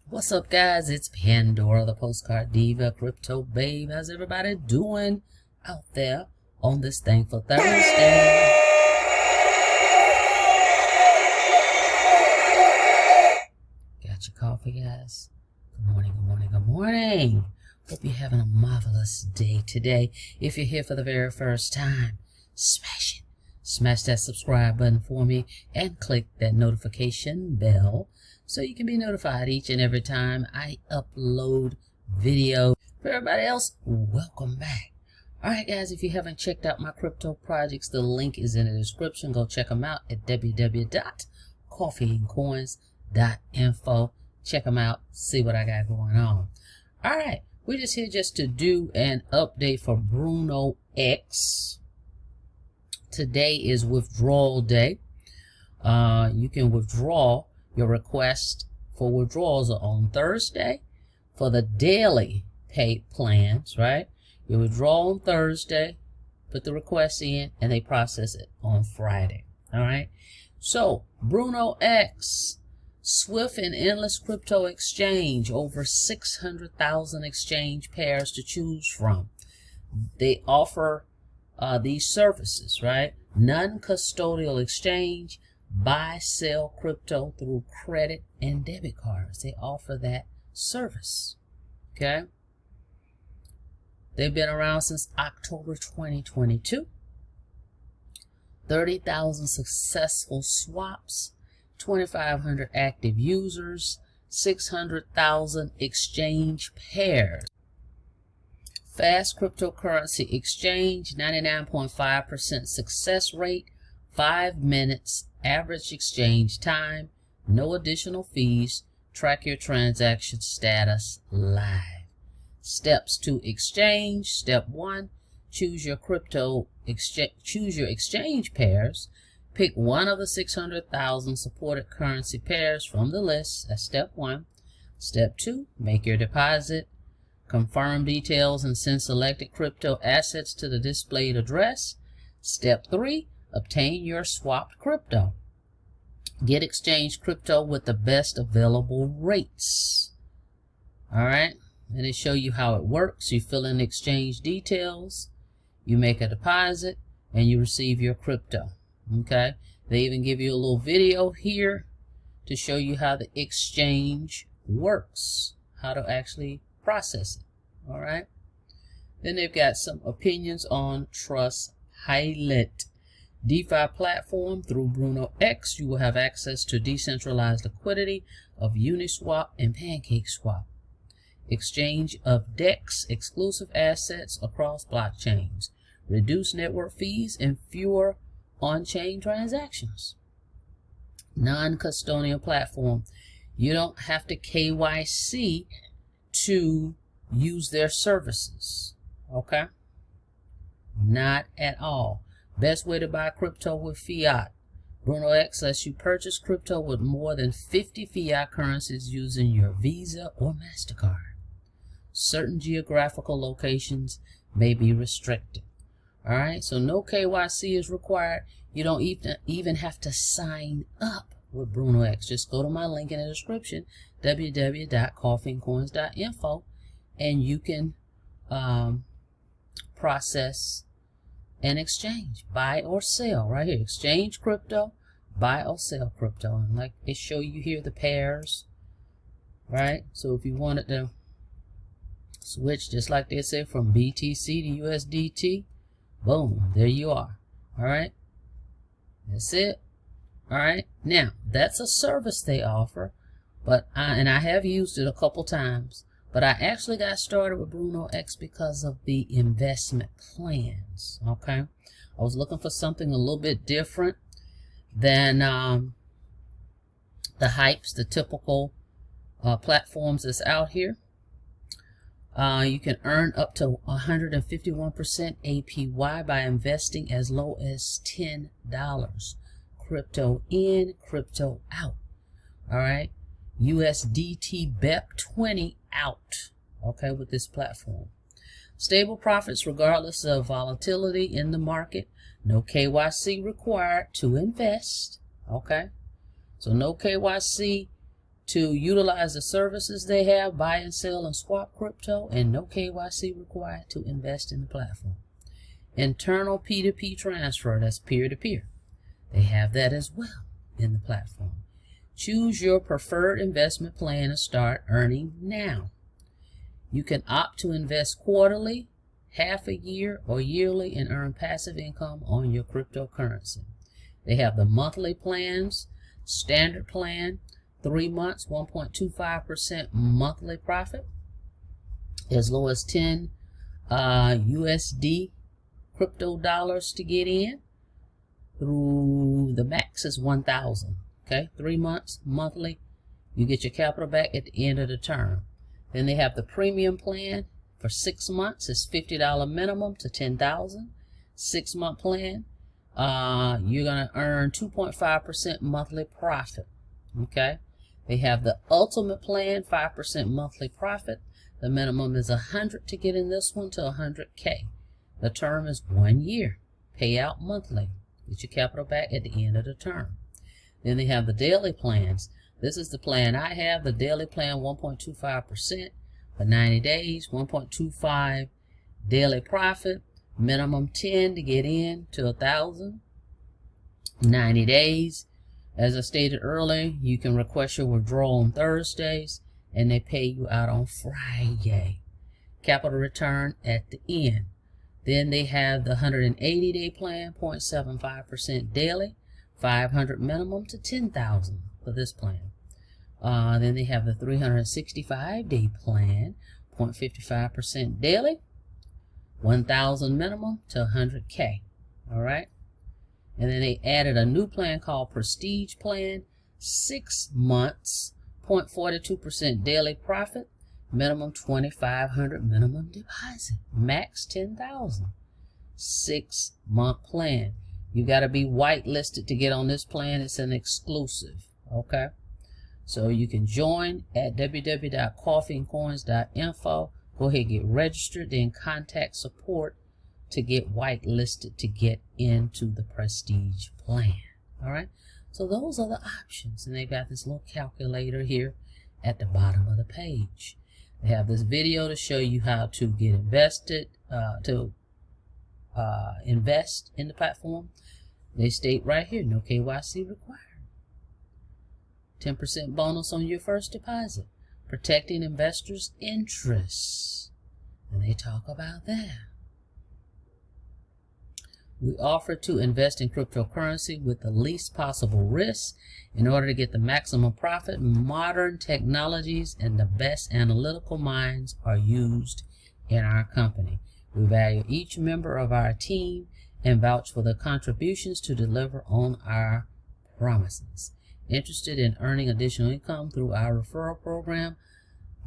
What's up, guys? It's Pandora the Postcard Diva, Crypto Babe. How's everybody doing out there on this thankful Thursday? Got your coffee, guys? Good morning, good morning, good morning. Hope you're having a marvelous day today. If you're here for the very first time, smash it. Smash that subscribe button for me and click that notification bell so you can be notified each and every time I upload video. For everybody else, welcome back. Alright guys, if you haven't checked out my crypto projects, the link is in the description. Go check them out at www.coffeeandcoins.info. Check them out, see what I got going on. Alright, we're just here to do an update for BrunoEx. Today is withdrawal day. You can withdraw. Your request for withdrawals are on Thursday for the daily pay plans, right? You withdraw on Thursday, put the request in, and they process it on Friday. All right. So BrunoEx, swift and endless crypto exchange, over 600,000 exchange pairs to choose from. They offer these services, right? Non-custodial exchange, buy, sell crypto through credit and debit cards. They offer that service. Okay. They've been around since October 2022. 30,000 successful swaps, 2,500 active users, 600,000 exchange pairs. Fast cryptocurrency exchange, 99.5% success rate, 5 minutes average exchange time, no additional fees. Track your transaction status live. Steps to exchange. Step 1, choose your exchange pairs. Pick one of the 600,000 supported currency pairs from the list. That's step 1. Step 2, make your deposit. Confirm details and send selected crypto assets to the displayed address. Step 3, obtain your swapped crypto. Get exchange crypto with the best available rates. All right. And they show you how it works. You fill in exchange details, you make a deposit, and you receive your crypto. Okay. They even give you a little video here to show you how the exchange works, how to actually process it. All right. Then they've got some opinions on Trust Highlight. DeFi platform. Through BrunoEx, you will have access to decentralized liquidity of Uniswap and PancakeSwap. Exchange of DEX, exclusive assets across blockchains. Reduced network fees and fewer on-chain transactions. Non-custodial platform. You don't have to KYC to use their services. Okay? Not at all. Best way to buy crypto with fiat. BrunoEx lets you purchase crypto with more than 50 fiat currencies using your Visa or MasterCard. Certain geographical locations may be restricted. Alright, so no KYC is required. You don't even have to sign up with BrunoEx. Just go to my link in the description, www.coffeeandcoins.info, and you can process and exchange, buy or sell. Right here, exchange crypto, buy or sell crypto. And like they show you here, the pairs, right? So if you wanted to switch, just like they say, from BTC to USDT, boom, there you are. All right, that's it. All right, now that's a service they offer, but I have used it a couple times. But I actually got started with BrunoEx because of the investment plans. Okay, I was looking for something a little bit different than the hypes, the typical platforms that's out here. You can earn up to 151% APY by investing as low as $10. Crypto in, crypto out. All right. USDT BEP20 out. Okay, with this platform. Stable profits regardless of volatility in the market. No KYC required to invest. Okay, so no KYC to utilize the services they have, buy and sell and swap crypto, and no KYC required to invest in the platform. Internal P2P transfer, that's peer-to-peer. They have that as well in the platform. Choose your preferred investment plan and start earning now. You can opt to invest quarterly, half a year, or yearly and earn passive income on your cryptocurrency. They have the monthly plans, standard plan, 3 months, 1.25% monthly profit, as low as 10 USD crypto dollars to get in, through the max is 1,000. Okay, 3 months monthly, you get your capital back at the end of the term. Then they have the premium plan for 6 months. It's $50 minimum to 10,000. 6-month plan, you're gonna earn 2.5% monthly profit. Okay, they have the ultimate plan, 5% monthly profit. The minimum is 100 to get in this one to 100K. The term is 1 year. Payout monthly. Get your capital back at the end of the term. Then they have the daily plans. This is the plan I have. The daily plan, 1.25% for 90 days, 1.25 daily profit, minimum 10 to get in to 1,000. 90 days. As I stated earlier, you can request your withdrawal on Thursdays, and they pay you out on Friday. Capital return at the end. Then they have the 180-day plan, 0.75% daily, 500 minimum to 10,000 for this plan. Then they have the 365-day plan, 0.55% daily, 1,000 minimum to 100K. All right. And then they added a new plan called Prestige Plan, 6 months, 0.42% daily profit, minimum 2,500 minimum deposit, max 10,000. 6-month plan. You got to be whitelisted to get on this plan. It's an exclusive. Okay, so you can join at www.coffeeandcoins.info. Go ahead and get registered, then contact support to get whitelisted to get into the Prestige plan. All right, so those are the options, and they got this little calculator here at the bottom of the page. They have this video to show you how to get invested, invest in the platform. They state right here, no KYC required. 10% bonus on your first deposit. Protecting investors' interests. And they talk about that. We offer to invest in cryptocurrency with the least possible risk in order to get the maximum profit. Modern technologies and the best analytical minds are used in our company. We value each member of our team and vouch for their contributions to deliver on our promises. Interested in earning additional income through our referral program?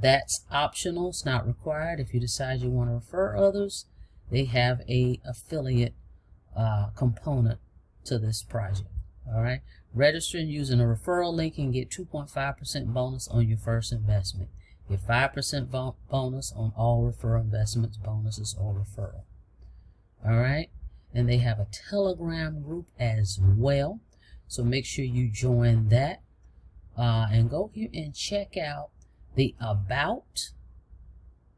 That's optional. It's not required. If you decide you want to refer others, they have a affiliate component to this project. All right, registering using a referral link and get 2.5% bonus on your first investment. Get 5% bonus on all referral investments, bonuses, or referral. All right, and they have a Telegram group as well, so make sure you join that, and go here and check out the about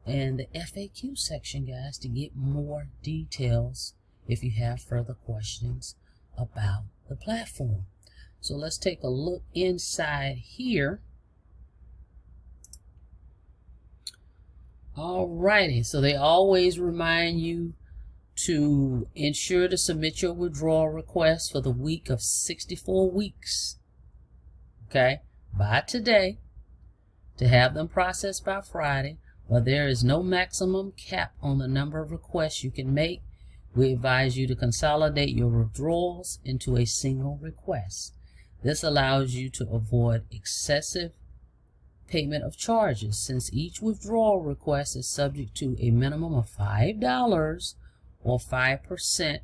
and the FAQ section, guys, to get more details if you have further questions about the platform. So let's take a look inside here. Alrighty, so they always remind you to ensure to submit your withdrawal request for the week of 64 weeks, okay, by today, to have them processed by Friday. While there is no maximum cap on the number of requests you can make, we advise you to consolidate your withdrawals into a single request. This allows you to avoid excessive payment of charges, since each withdrawal request is subject to a minimum of $5 or 5%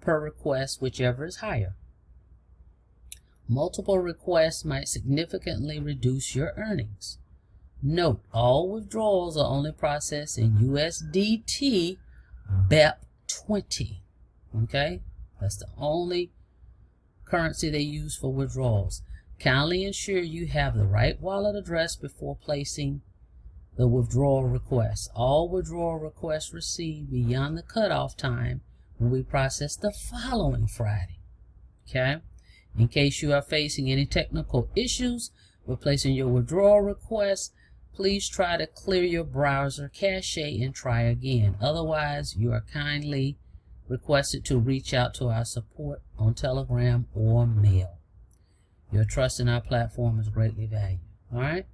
per request, whichever is higher. Multiple requests might significantly reduce your earnings. Note, all withdrawals are only processed in USDT BEP20. Okay, that's the only currency they use for withdrawals. kindly ensure you have the right wallet address before placing the withdrawal request. All withdrawal requests received beyond the cutoff time will be processed the following Friday. Okay? In case you are facing any technical issues with placing your withdrawal request, please try to clear your browser cache and try again. Otherwise, you are kindly requested to reach out to our support on Telegram or mail. Your trust in our platform is greatly valued. All right?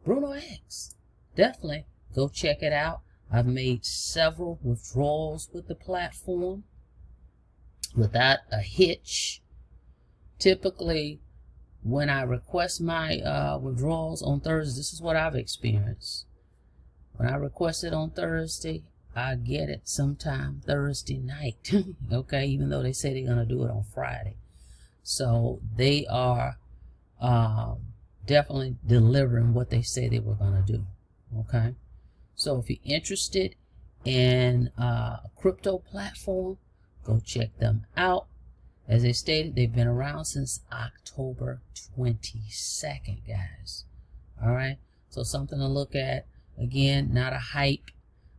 BrunoEx. Definitely go check it out. I've made several withdrawals with the platform without a hitch. Typically, when I request my withdrawals on Thursday, this is what I've experienced. When I request it on Thursday, I get it sometime Thursday night. Okay, even though they say they're going to do it on Friday. So they are definitely delivering what they say they were going to do. Okay, so if you're interested in a crypto platform, go check them out. As they stated, they've been around since October 22nd, guys. All right, so something to look at. Again, not a hype.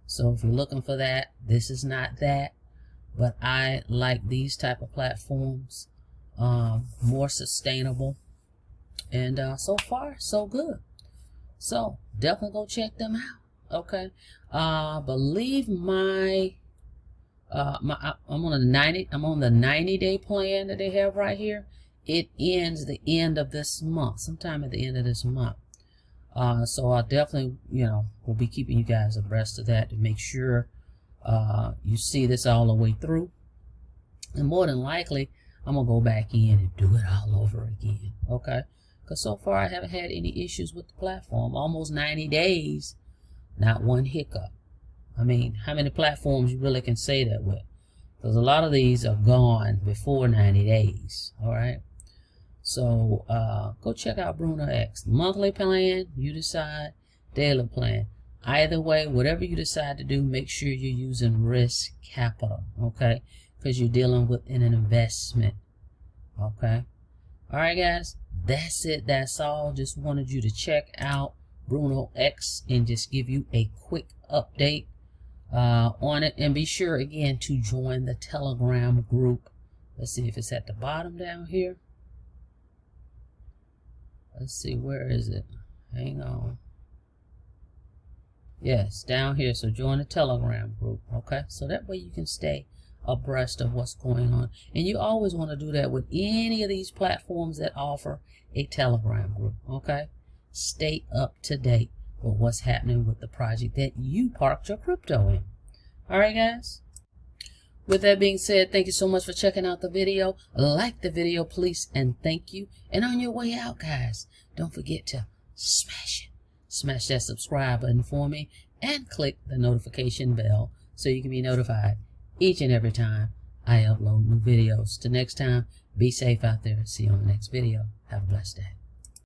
So if you're looking for that, this is not that. But I like these type of platforms, more sustainable, and so far so good. So definitely go check them out. Okay, believe I'm on the 90-day plan that they have right here. It ends the end of this month, sometime at the end of this month. So I'll definitely, will be keeping you guys abreast of that to make sure you see this all the way through. And more than likely, I'm gonna go back in and do it all over again. Okay, because so far I haven't had any issues with the platform. Almost 90 days, not one hiccup. I mean, how many platforms you really can say that with? Because a lot of these are gone before 90 days. All right. So go check out BrunoEx. Monthly plan, you decide. Daily plan. Either way, whatever you decide to do, make sure you're using risk capital. Okay. Because you're dealing with an investment. Okay. All right, guys. That's it. That's all. Just wanted you to check out BrunoEx and just give you a quick update on it, and be sure again to join the Telegram group. Let's see if it's at the bottom down here. Let's see, where is it? Hang on. Yes, down here. So join the Telegram group. Okay, so that way you can stay abreast of what's going on, and you always want to do that with any of these platforms that offer a Telegram group. Okay, stay up to date with what's happening with the project that you parked your crypto in. All right, guys. With that being said, thank you so much for checking out the video. Like the video, please, and thank you. And on your way out, guys, don't forget to smash it. Smash that subscribe button for me and click the notification bell so you can be notified each and every time I upload new videos. Till next time, be safe out there. See you on the next video. Have a blessed day.